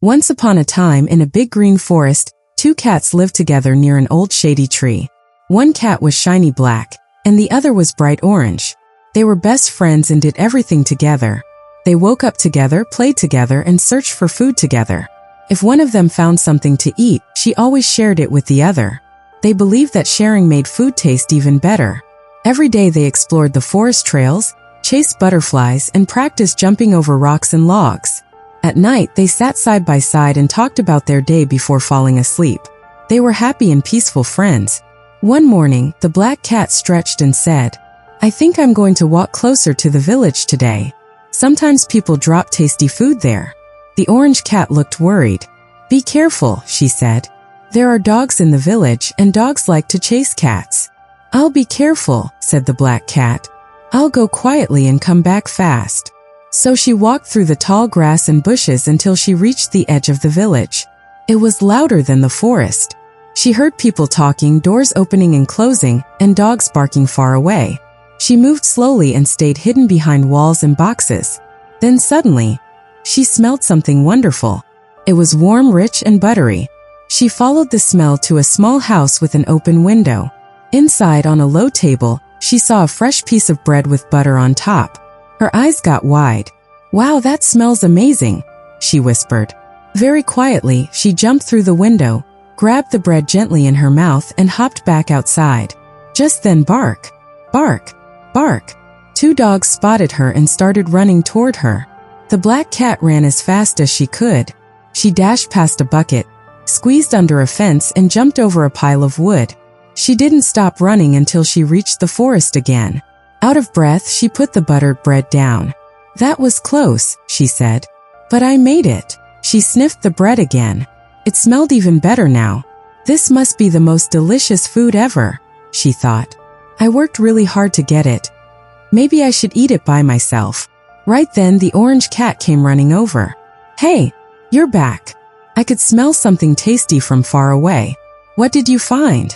Once upon a time in a big green forest, two cats lived together near an old shady tree. One cat was shiny black, and the other was bright orange. They were best friends and did everything together. They woke up together, played together, and searched for food together. If one of them found something to eat, she always shared it with the other. They believed that sharing made food taste even better. Every day they explored the forest trails, chased butterflies, and practiced jumping over rocks and logs. At night, they sat side by side and talked about their day before falling asleep. They were happy and peaceful friends. One morning, the black cat stretched and said, "I think I'm going to walk closer to the village today. Sometimes people drop tasty food there." The orange cat looked worried. "Be careful," she said. "There are dogs in the village, and dogs like to chase cats." "I'll be careful," said the black cat. "I'll go quietly and come back fast." So she walked through the tall grass and bushes until she reached the edge of the village. It was louder than the forest. She heard people talking, doors opening and closing, and dogs barking far away. She moved slowly and stayed hidden behind walls and boxes. Then suddenly, she smelled something wonderful. It was warm, rich, and buttery. She followed the smell to a small house with an open window. Inside, on a low table, she saw a fresh piece of bread with butter on top. Her eyes got wide. "Wow, that smells amazing," she whispered. Very quietly, she jumped through the window, grabbed the bread gently in her mouth, and hopped back outside. Just then, bark, bark, bark. Two dogs spotted her and started running toward her. The black cat ran as fast as she could. She dashed past a bucket, squeezed under a fence, and jumped over a pile of wood. She didn't stop running until she reached the forest again. Out of breath, she put the buttered bread down. "That was close," she said. "But I made it." She sniffed the bread again. It smelled even better now. "This must be the most delicious food ever," she thought. "I worked really hard to get it. Maybe I should eat it by myself." Right then, the orange cat came running over. "Hey, you're back. I could smell something tasty from far away. What did you find?"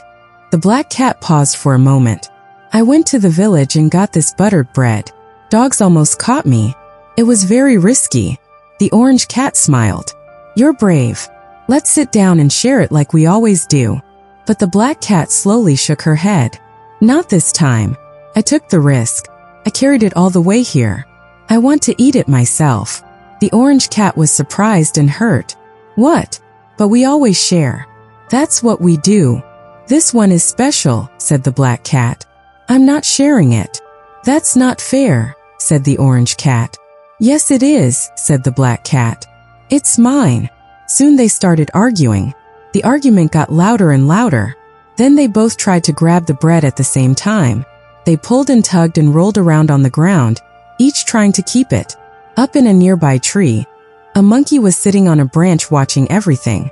The black cat paused for a moment. "I went to the village and got this buttered bread. Dogs almost caught me. It was very risky." The orange cat smiled. "You're brave. Let's sit down and share it like we always do." But the black cat slowly shook her head. "Not this time. I took the risk. I carried it all the way here. I want to eat it myself." The orange cat was surprised and hurt. "What? But we always share." "That's what we do." "This one is special," said the black cat. "I'm not sharing it." "That's not fair," said the orange cat. "Yes, it is," said the black cat. "It's mine." Soon they started arguing. The argument got louder and louder. Then they both tried to grab the bread at the same time. They pulled and tugged and rolled around on the ground, each trying to keep it. Up in a nearby tree, a monkey was sitting on a branch watching everything.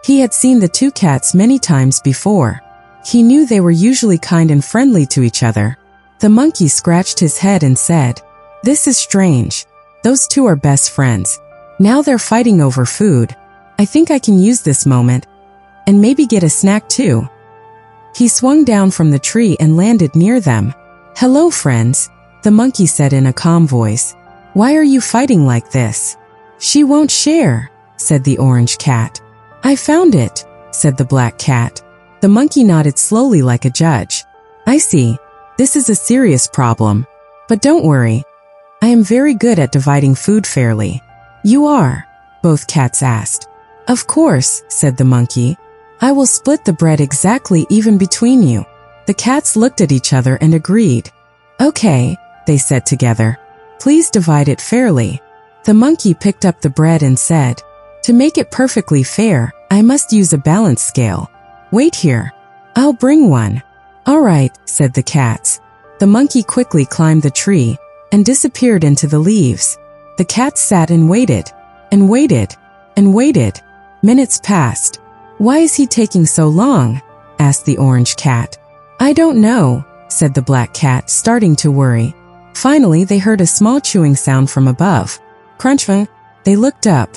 He had seen the two cats many times before. He knew they were usually kind and friendly to each other. The monkey scratched his head and said, "This is strange. Those two are best friends. Now they're fighting over food. I think I can use this moment and maybe get a snack too." He swung down from the tree and landed near them. "Hello, friends," the monkey said in a calm voice. "Why are you fighting like this?" "She won't share," said the orange cat. "I found it," said the black cat. The monkey nodded slowly like a judge. "I see. This is a serious problem. But don't worry. I am very good at dividing food fairly." "You are?" both cats asked. "Of course," said the monkey. "I will split the bread exactly even between you." The cats looked at each other and agreed. "Okay," they said together. "Please divide it fairly." The monkey picked up the bread and said, "To make it perfectly fair, I must use a balance scale. Wait here. I'll bring one." "All right," said the cats. The monkey quickly climbed the tree and disappeared into the leaves. The cats sat and waited, and waited, and waited. Minutes passed. "Why is he taking so long?" asked the orange cat. "I don't know," said the black cat, starting to worry. Finally, they heard a small chewing sound from above. Crunch! They looked up.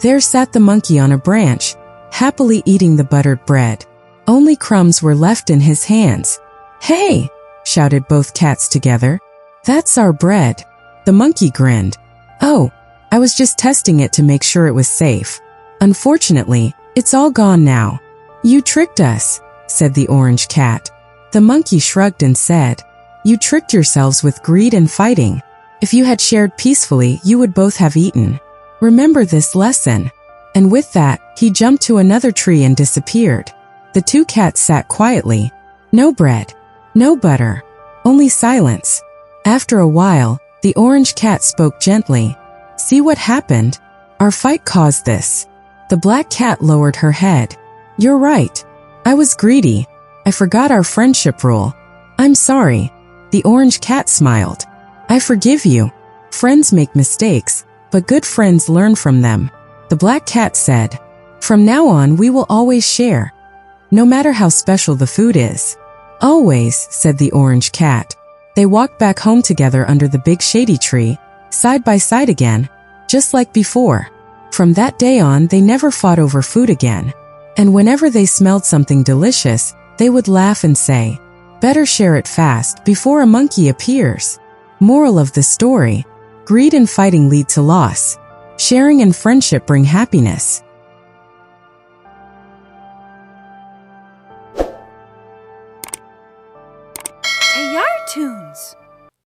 There sat the monkey on a branch, happily eating the buttered bread. Only crumbs were left in his hands. "Hey!" shouted both cats together. "That's our bread." The monkey grinned. "Oh, I was just testing it to make sure it was safe. Unfortunately, it's all gone now." "You tricked us," said the orange cat. The monkey shrugged and said, "You tricked yourselves with greed and fighting. If you had shared peacefully, you would both have eaten. Remember this lesson." And with that, he jumped to another tree and disappeared. The two cats sat quietly. No bread, no butter, only silence. After a while, the orange cat spoke gently. "See what happened? Our fight caused this." The black cat lowered her head. "You're right. I was greedy. I forgot our friendship rule. I'm sorry." The orange cat smiled. "I forgive you. Friends make mistakes, but good friends learn from them." The black cat said, "From now on, we will always share, no matter how special the food is." "Always," said the orange cat. They walked back home together under the big shady tree, side by side again, just like before. From that day on, they never fought over food again. And whenever they smelled something delicious, they would laugh and say, "Better share it fast before a monkey appears." Moral of the story: greed and fighting lead to loss. Sharing and friendship bring happiness. Tayyar Toons.